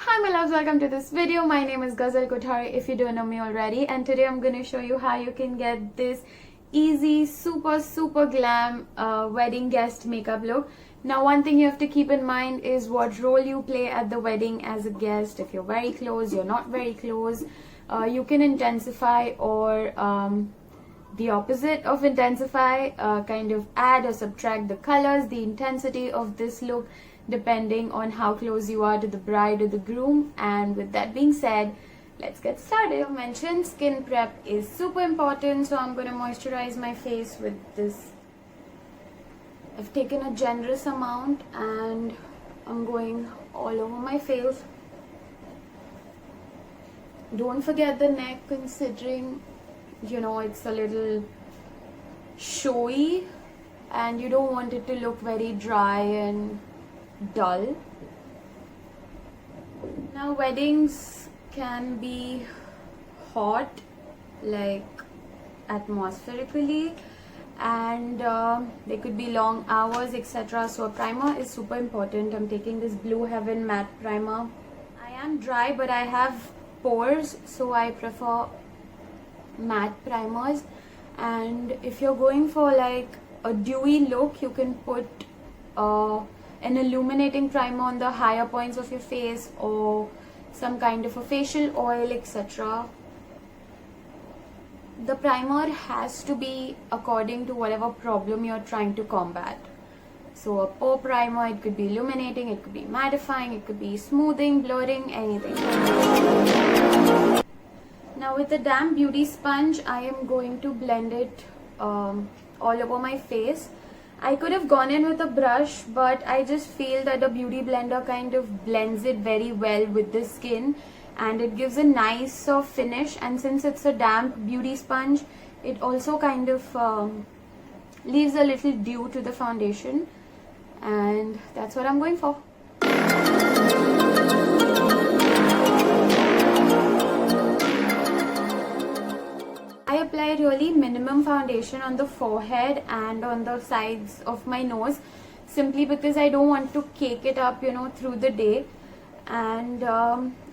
Hi my loves, welcome to this video. My name is Ghazal Kothari if you don't know me already, and today I'm going to show you how you can get this easy, super glam wedding guest makeup look. Now one thing you have to keep in mind is what role you play at the wedding as a guest. If you're very close, you're not very close, you can intensify or the opposite of intensify, kind of add or subtract the colors, the intensity of this look depending on how close you are to the bride or the groom. And with that being said, let's get started. I mentioned skin prep is super important, so I'm going to moisturize my face with this. I've taken a generous amount and I'm going all over my face. Don't forget the neck, considering it's a little showy and you don't want it to look very dry and dull. Now weddings can be hot, like atmospherically, and they could be long hours, etc. So a primer is super important. I'm taking this Blue Heaven matte primer. I am dry but I have pores, so I prefer matte primers. And if you're going for like a dewy look, you can put an illuminating primer on the higher points of your face, or some kind of a facial oil, etc. The primer has to be according to whatever problem you're trying to combat. So a pore primer, it could be illuminating, it could be mattifying, it could be smoothing, blurring, anything. Now with the damp beauty sponge, I am going to blend it all over my face. I could have gone in with a brush, but I just feel that the beauty blender kind of blends it very well with the skin and it gives a nice soft finish. And since it's a damp beauty sponge, it also kind of leaves a little dew to the foundation, and that's what I'm going for. I apply really minimum foundation on the forehead and on the sides of my nose, simply because I don't want to cake it up, through the day. And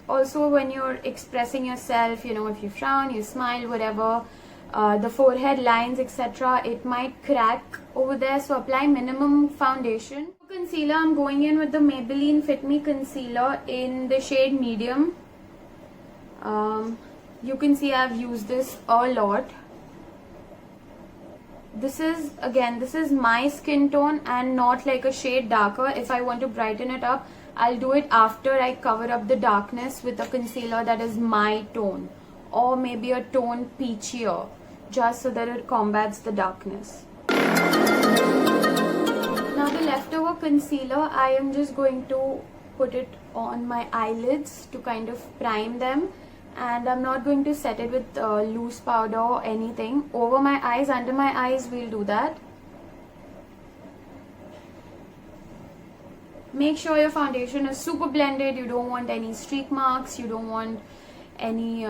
also when you're expressing yourself, if you frown, you smile, whatever, the forehead lines, etc., it might crack over there. So apply minimum foundation. For concealer, I'm going in with the Maybelline Fit Me Concealer in the shade medium. You can see I've used this a lot. This is my skin tone and not like a shade darker. If I want to brighten it up, I'll do it after I cover up the darkness with a concealer that is my tone, or maybe a tone peachier, just so that it combats the darkness. Now the leftover concealer, I am just going to put it on my eyelids to kind of prime them. And I'm not going to set it with loose powder or anything. Over my eyes, under my eyes, we'll do that. Make sure your foundation is super blended. You don't want any streak marks. You don't want any,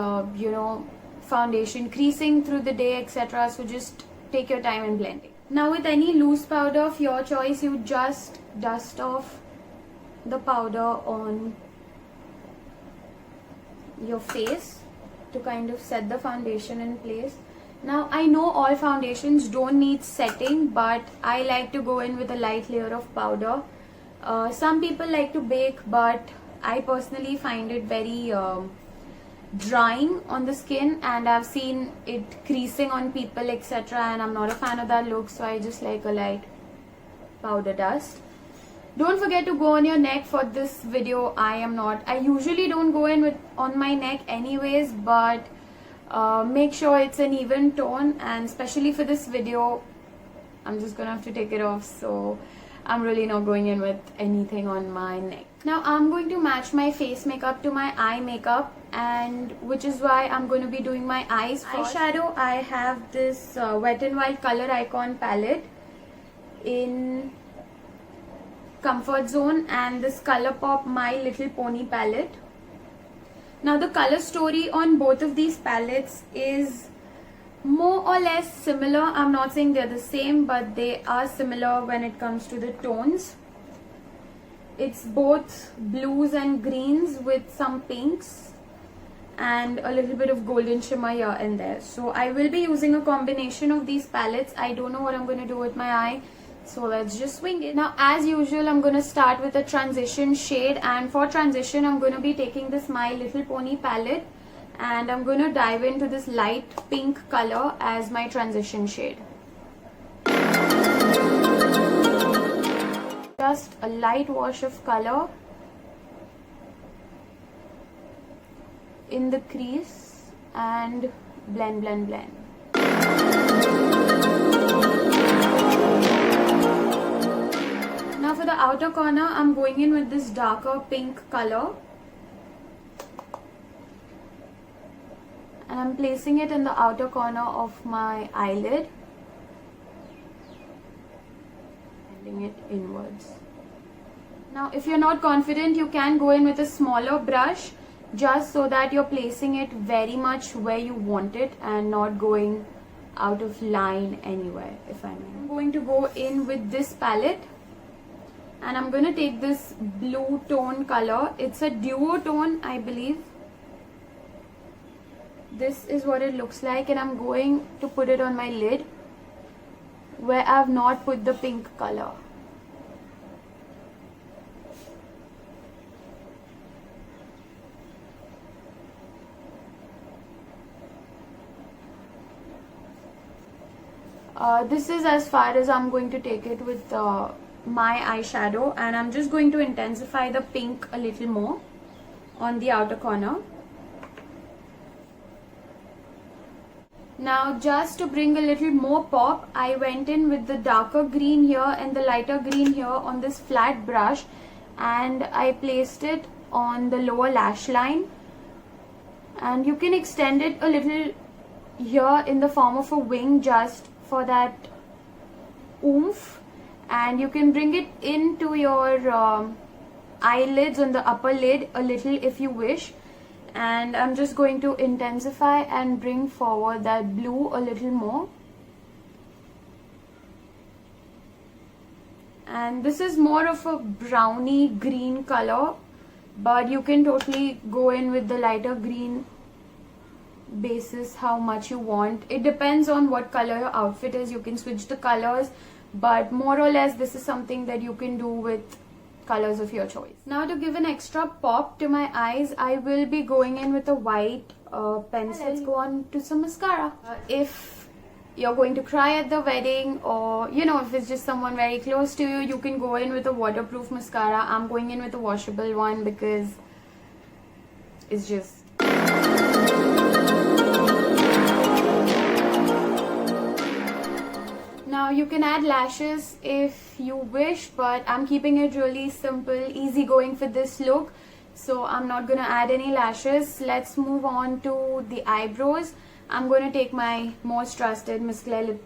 foundation creasing through the day, etc. So just take your time in blending. Now with any loose powder of your choice, you just dust off the powder on your face to kind of set the foundation in place. Now I know all foundations don't need setting, but I like to go in with a light layer of powder. Some people like to bake, but I personally find it very drying on the skin, and I've seen it creasing on people, etc., and I'm not a fan of that look, so I just like a light powder dust. Don't forget to go on your neck for this video. I usually don't go in on my neck anyways, but make sure it's an even tone, and especially for this video, I'm just gonna have to take it off, so I'm really not going in with anything on my neck. Now I'm going to match my face makeup to my eye makeup, and which is why I'm going to be doing my eyes first. Eyeshadow, I have this Wet n Wild Color Icon palette in Comfort Zone, and this ColourPop My Little Pony palette. Now the color story on both of these palettes is more or less similar. I'm not saying they're the same, but they are similar when it comes to the tones. It's both blues and greens with some pinks and a little bit of golden shimmer here and there. So I will be using a combination of these palettes. I don't know what I'm going to do with my eye, so let's just swing it. Now as usual, I'm going to start with a transition shade, and for transition I'm going to be taking this My Little Pony palette and I'm going to dive into this light pink color as my transition shade. Just a light wash of color in the crease and blend, blend, blend. Now for the outer corner, I'm going in with this darker pink color and I'm placing it in the outer corner of my eyelid, bending it inwards. Now if you're not confident, you can go in with a smaller brush, just so that you're placing it very much where you want it and not going out of line anywhere, if I may. I'm going to go in with this palette and I'm going to take this blue tone color. It's a duotone, I believe. This is what it looks like, and I'm going to put it on my lid where I've not put the pink color. This is as far as I'm going to take it with my eyeshadow, and I'm just going to intensify the pink a little more on the outer corner. Now just to bring a little more pop, I went in with the darker green here and the lighter green here on this flat brush, and I placed it on the lower lash line, and you can extend it a little here in the form of a wing just for that oomph, and you can bring it into your eyelids on the upper lid a little if you wish. And I'm just going to intensify and bring forward that blue a little more. And this is more of a browny green color, but you can totally go in with the lighter green basis how much you want. It depends on what color your outfit is. You can switch the colors, but more or less this is something that you can do with colors of your choice. Now to give an extra pop to my eyes, I will be going in with a white pencil. Let's go on to some mascara. If you're going to cry at the wedding, or you know, if it's just someone very close to you, you can go in with a waterproof mascara. I'm going in with a washable one because it's just Now you can add lashes if you wish, but I'm keeping it really simple, easy going for this look, so I'm not going to add any lashes. Let's move on to the eyebrows. I'm going to take my most trusted Miss Claire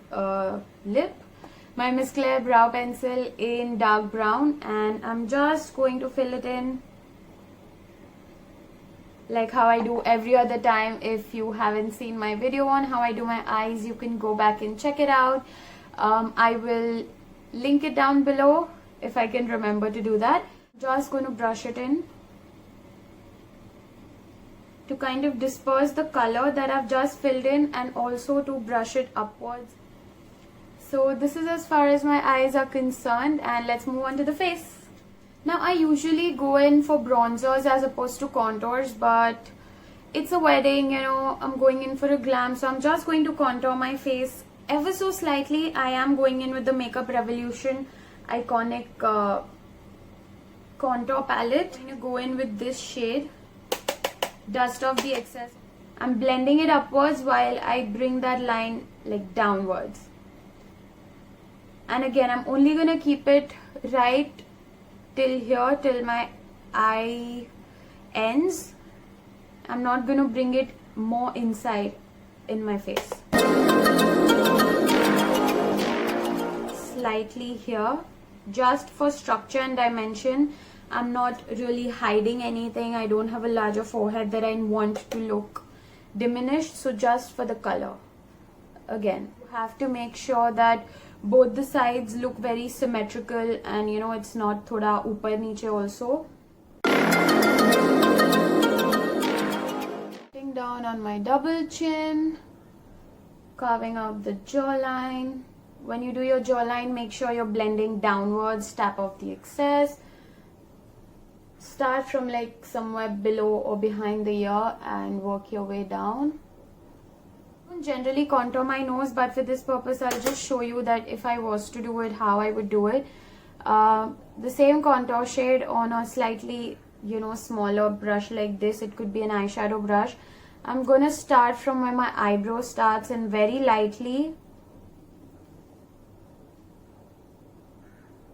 my Miss Claire brow pencil in dark brown, and I'm just going to fill it in like how I do every other time. If you haven't seen my video on how I do my eyes, you can go back and check it out. I will link it down below if I can remember to do that. Just going to brush it in to kind of disperse the color that I've just filled in, and also to brush it upwards. So this is as far as my eyes are concerned, and let's move on to the face. Now I usually go in for bronzers as opposed to contours, but it's a wedding, you know, I'm going in for a glam, so I'm just going to contour my face ever so slightly. I am going in with the Makeup Revolution iconic contour palette. I'm going to go in with this shade, dust off the excess. I'm blending it upwards while I bring that line like downwards. And again, I'm only going to keep it right till here, till my eye ends. I'm not going to bring it more inside in my face. Slightly here, just for structure and dimension. I'm not really hiding anything. I don't have a larger forehead that I want to look diminished, so just for the color. Again, you have to make sure that both the sides look very symmetrical, and you know, it's not thoda upar niche also. Putting down on my double chin, carving out the jawline. When you do your jawline, make sure you're blending downwards, tap off the excess. Start from like somewhere below or behind the ear and work your way down. I don't generally contour my nose, but for this purpose I'll just show you that if I was to do it, how I would do it. The same contour shade on a slightly, you know, smaller brush like this. It could be an eyeshadow brush. I'm gonna start from where my eyebrow starts and very lightly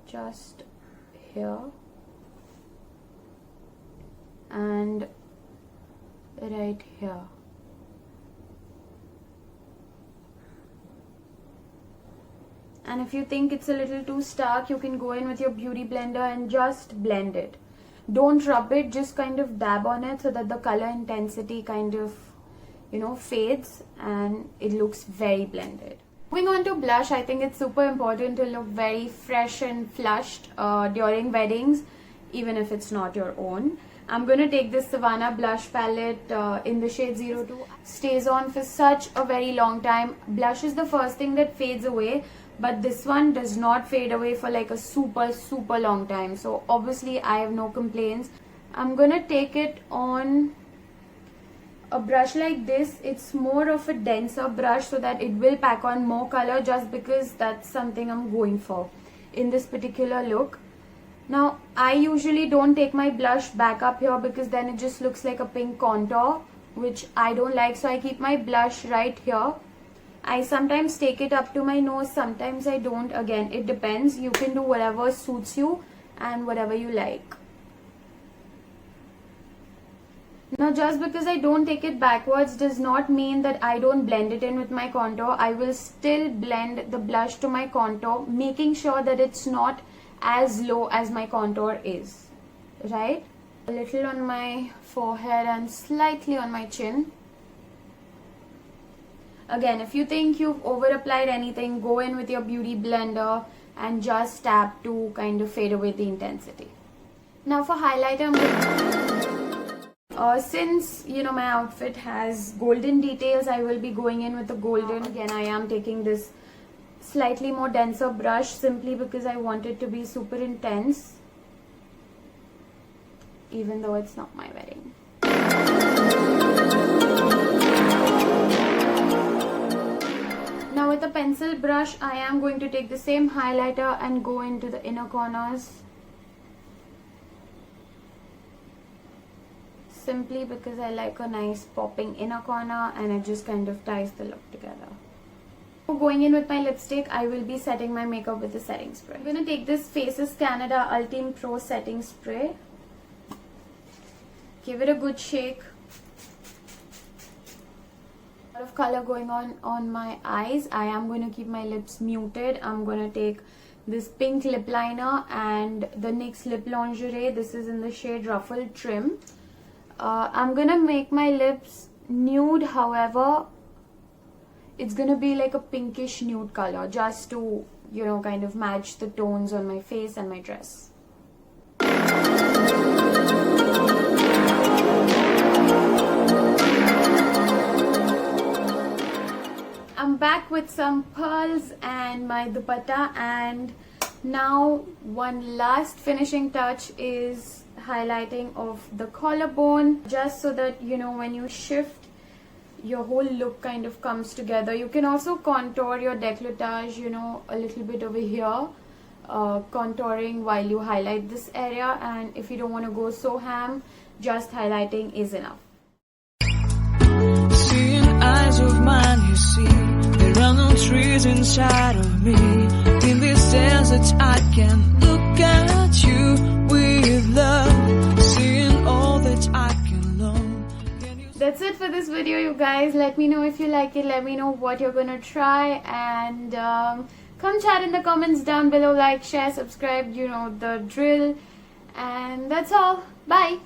just here and right here. And if you think it's a little too stark, you can go in with your beauty blender and just blend it. Don't rub it, just kind of dab on it so that the color intensity kind of, you know, fades and it looks very blended. Moving on to blush, I think it's super important to look very fresh and flushed during weddings, even if it's not your own. I'm going to take this Savannah blush palette in the shade 02. Stays on for such a very long time. Blush is the first thing that fades away, but this one does not fade away for like a super long time. So obviously I have no complaints. I'm going to take it on a brush like this. It's more of a denser brush so that it will pack on more color, just because that's something I'm going for in this particular look. Now I usually don't take my blush back up here because then it just looks like a pink contour, which I don't like. So I keep my blush right here. I sometimes take it up to my nose, sometimes I don't. Again, it depends. You can do whatever suits you and whatever you like. Now just because I don't take it backwards does not mean that I don't blend it in with my contour. I will still blend the blush to my contour, making sure that it's not as low as my contour is, right? A little on my forehead and slightly on my chin. Again, if you think you've over applied anything, go in with your beauty blender and just tap to kind of fade away the intensity. Now for highlighter, since you know my outfit has golden details, I will be going in with the golden. Again, I am taking this slightly more denser brush simply because I want it to be super intense, even though it's not my wedding. Now with a pencil brush, I am going to take the same highlighter and go into the inner corners, simply because I like a nice popping inner corner and it just kind of ties the look together. Going in with my lipstick, I will be setting my makeup with the setting spray. I'm going to take this Faces Canada Ultime Pro setting spray. Give it a good shake. A lot of color going on my eyes. I am going to keep my lips muted. I'm going to take this pink lip liner and the NYX Lip Lingerie. This is in the shade Ruffled Trim. I'm going to make my lips nude, however, it's going to be like a pinkish nude color, just to, you know, kind of match the tones on my face and my dress. I'm back with some pearls and my dupatta, and now one last finishing touch is highlighting of the collarbone, just so that, you know, when you shift, your whole look kind of comes together. You can also contour your décolletage, you know, a little bit over here, contouring while you highlight this area, and if you don't want to go so ham, just highlighting is enough. Seeing eyes of mine, you see, there are no trees inside of me. In this desert I can look at you with love, seeing all that I can learn. That's it for this video, you guys. Let me know if you like it. Let me know what you're gonna try, and come chat in the comments down below. Like, share, subscribe, you know the drill. And that's all. Bye.